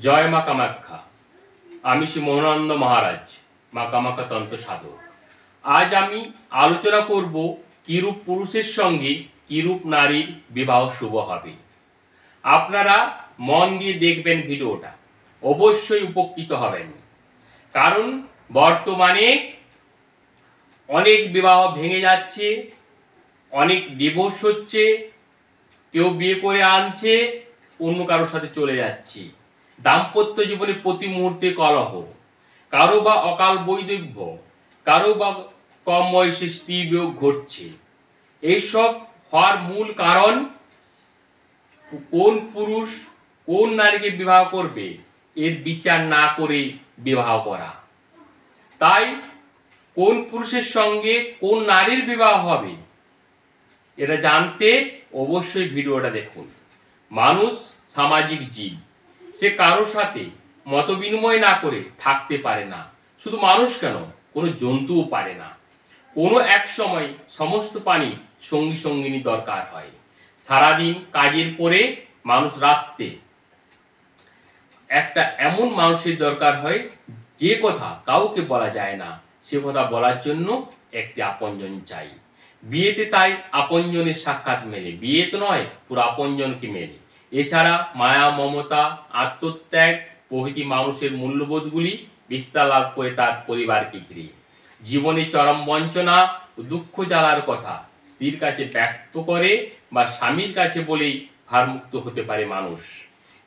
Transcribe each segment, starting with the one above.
জয় মা কামাখ্যা। আমি শ্রী মোহনানন্দ মহারাজ, মা কামাখ্যা তন্ত্র সাধক। আজ আমি আলোচনা করব কিরূপ পুরুষের সঙ্গে কিরূপ নারীর বিবাহ শুভ হবে। আপনারা মন দিয়ে দেখবেন ভিডিওটা, অবশ্যই উপকৃত হবেন। কারণ বর্তমানে অনেক বিবাহ ভেঙে যাচ্ছে, অনেক ডিভোর্স হচ্ছে, কেউ বিয়ে করে আনছে, অন্য কারোর সাথে চলে যাচ্ছে। দাম্পত্য জীবনে প্রতি মুহূর্তে কলহ, কারো বা অকাল বৈধব্য, কারো বা কম বয়সে স্ত্রী বিয়োগ ঘটছে। এইসব হওয়ার মূল কারণ কোন পুরুষ কোন নারীকে বিবাহ করবে এর বিচার না করে বিবাহ করা। তাই কোন পুরুষের সঙ্গে কোন নারীর বিবাহ হবে এটা জানতে অবশ্যই ভিডিওটা দেখুন। মানুষ সামাজিক জীব, সে কারোর সাথে মত বিনিময় না করে থাকতে পারে না। শুধু মানুষ কেন, কোনো জন্তুও পারে না। কোনো এক সময় সমস্ত প্রাণী সঙ্গী সঙ্গিনী দরকার হয়। সারাদিন কাজের পরে মানুষ রাত্রে একটা এমন মানুষের দরকার হয় যে কথা কাউকে বলা যায় না, সে কথা বলার জন্য একটি আপনজন চাই। বিয়েতে তাই আপনজনের সাক্ষাৎ মেলে, বিয়ে তো নয়, পুরো আপনজনকে মেলে। এছাড়া মায়া, মমতা, আত্মত্যাগ প্রভৃতি মানুষের মূল্যবোধগুলি বিস্তার লাভ করে তার পরিবারকে ঘিরে। জীবনে চরম বঞ্চনা ও দুঃখ জ্বালার কথা স্ত্রীর কাছে ব্যক্ত করে বা স্বামীর কাছে বলেই ভারমুক্ত হতে পারে মানুষ।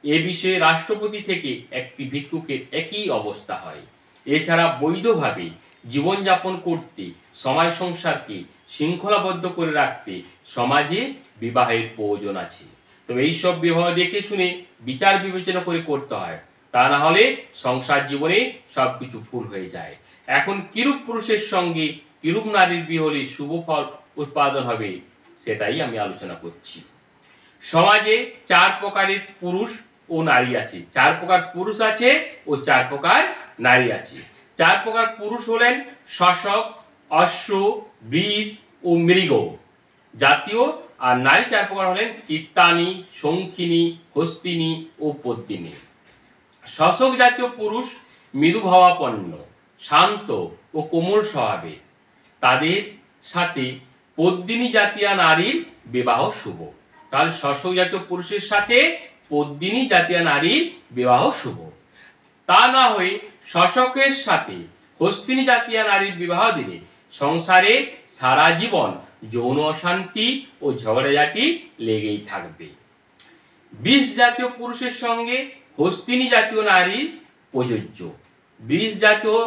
এ বিষয়ে রাষ্ট্রপতি থেকে একটি ভিক্ষুকের একই অবস্থা হয়। এছাড়া বৈধভাবে জীবনযাপন করতে, সমাজ সংসারকে শৃঙ্খলাবদ্ধ করে রাখতে সমাজে বিবাহের প্রয়োজন আছে। তবে এইসব বিবাহ দেখে শুনে বিচার বিবেচনা করে করতে হয়, তা না হলে সংসার জীবনে সবকিছু ভুল হয়ে যায়। এখন কিরূপ পুরুষের সঙ্গে কিরূপ নারীর বিয়ে হলে শুভ ফল উৎপাদন হবে সেটাই আমি আলোচনা করছি। সমাজে চার প্রকারের পুরুষ ও নারী আছে, চার প্রকার পুরুষ আছে ও চার প্রকার নারী আছে। চার প্রকার পুরুষ হলেন শশক, অশ্ব, বৃষ ও মৃগ জাতীয়, আর নারী চার প্রকার হলেন চিত্তানি, শঙ্খিনী, হস্তিনী ও পদ্মিনী। শশক জাতীয় পুরুষ মৃদুভাবাপন্ন, শান্ত ও কোমল স্বভাবের, তাদের সাথে পদ্মিনী জাতীয় নারীর বিবাহ শুভ। তাহলে শশক জাতীয় পুরুষের সাথে পদ্মিনী জাতীয় নারীর বিবাহ শুভ। তা না হয়ে শশকের সাথে হস্তিনী জাতীয় নারীর বিবাহ দিলে সংসারে সারা জীবন যৌন অশান্তি ও ঝগড়াঝাটি লেগেই থাকবে। বৃষ জাতীয় পুরুষের সঙ্গে হস্তিনী জাতীয় নারী প্রযোজ্য, বৃষ জাতীয়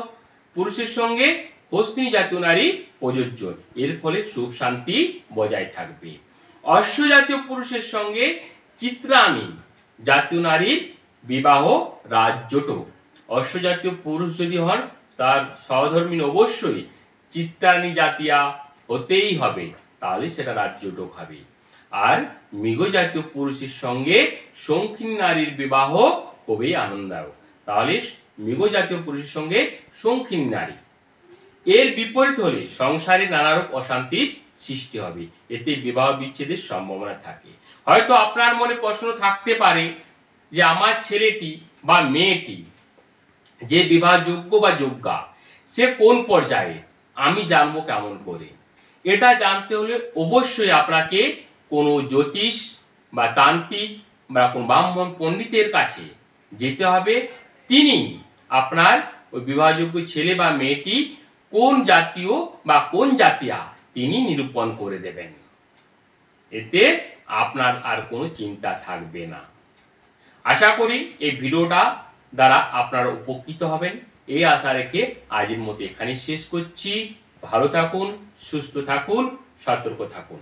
পুরুষের সঙ্গে হস্তিনী জাতীয় নারী প্রযোজ্য, এর ফলে সুখ শান্তি বজায় থাকবে। অশ্ব জাতীয় পুরুষের সঙ্গে চিত্রাণী জাতীয় নারীর বিবাহ রাজজোট। অশ্ব জাতীয় পুরুষ যদি হন তার সহধর্মিনী অবশ্যই চিত্রাণী জাতীয় হতেই হবে, তাহলে সেটা রাজজোটক হবে। আর মৃগ জাতীয় পুরুষের সঙ্গে শঙ্খিনী নারীর বিবাহ খুবই আনন্দদায়ক, তাহলে মৃগ জাতীয় পুরুষের সঙ্গে শঙ্খিনী নারী। এর বিপরীত হলে সংসারে নানারূপ অশান্তির সৃষ্টি হবে, এতে বিবাহ বিচ্ছেদের সম্ভাবনা থাকে। হয়তো আপনার মনে প্রশ্ন থাকতে পারে যে আমার ছেলেটি বা মেয়েটি যে বিবাহযোগ্য বা যোগ্যা, সে কোন পর্যায়ে, আমি জানবো কেমন করে? এটা জানতে হলে অবশ্যই আপনাকে কোনো জ্যোতিষ বা তান্ত্রিক বা কোনো ব্রাহ্মণ পণ্ডিতের কাছে যেতে হবে। তিনি আপনার ওই বিবাহযোগ্য ছেলে বা মেয়েটি কোন জাতীয় বা কোন জাতীয়া তিনি নিরূপণ করে দেবেন। এতে আপনার আর কোনো চিন্তা থাকবে না। আশা করি এই ভিডিওটা দ্বারা আপনারা উপকৃত হবেন, এই আশা রেখে আজকের মতো এখানে শেষ করছি। ভালো থাকুন, সুস্থ থাকুন, সতর্ক থাকুন।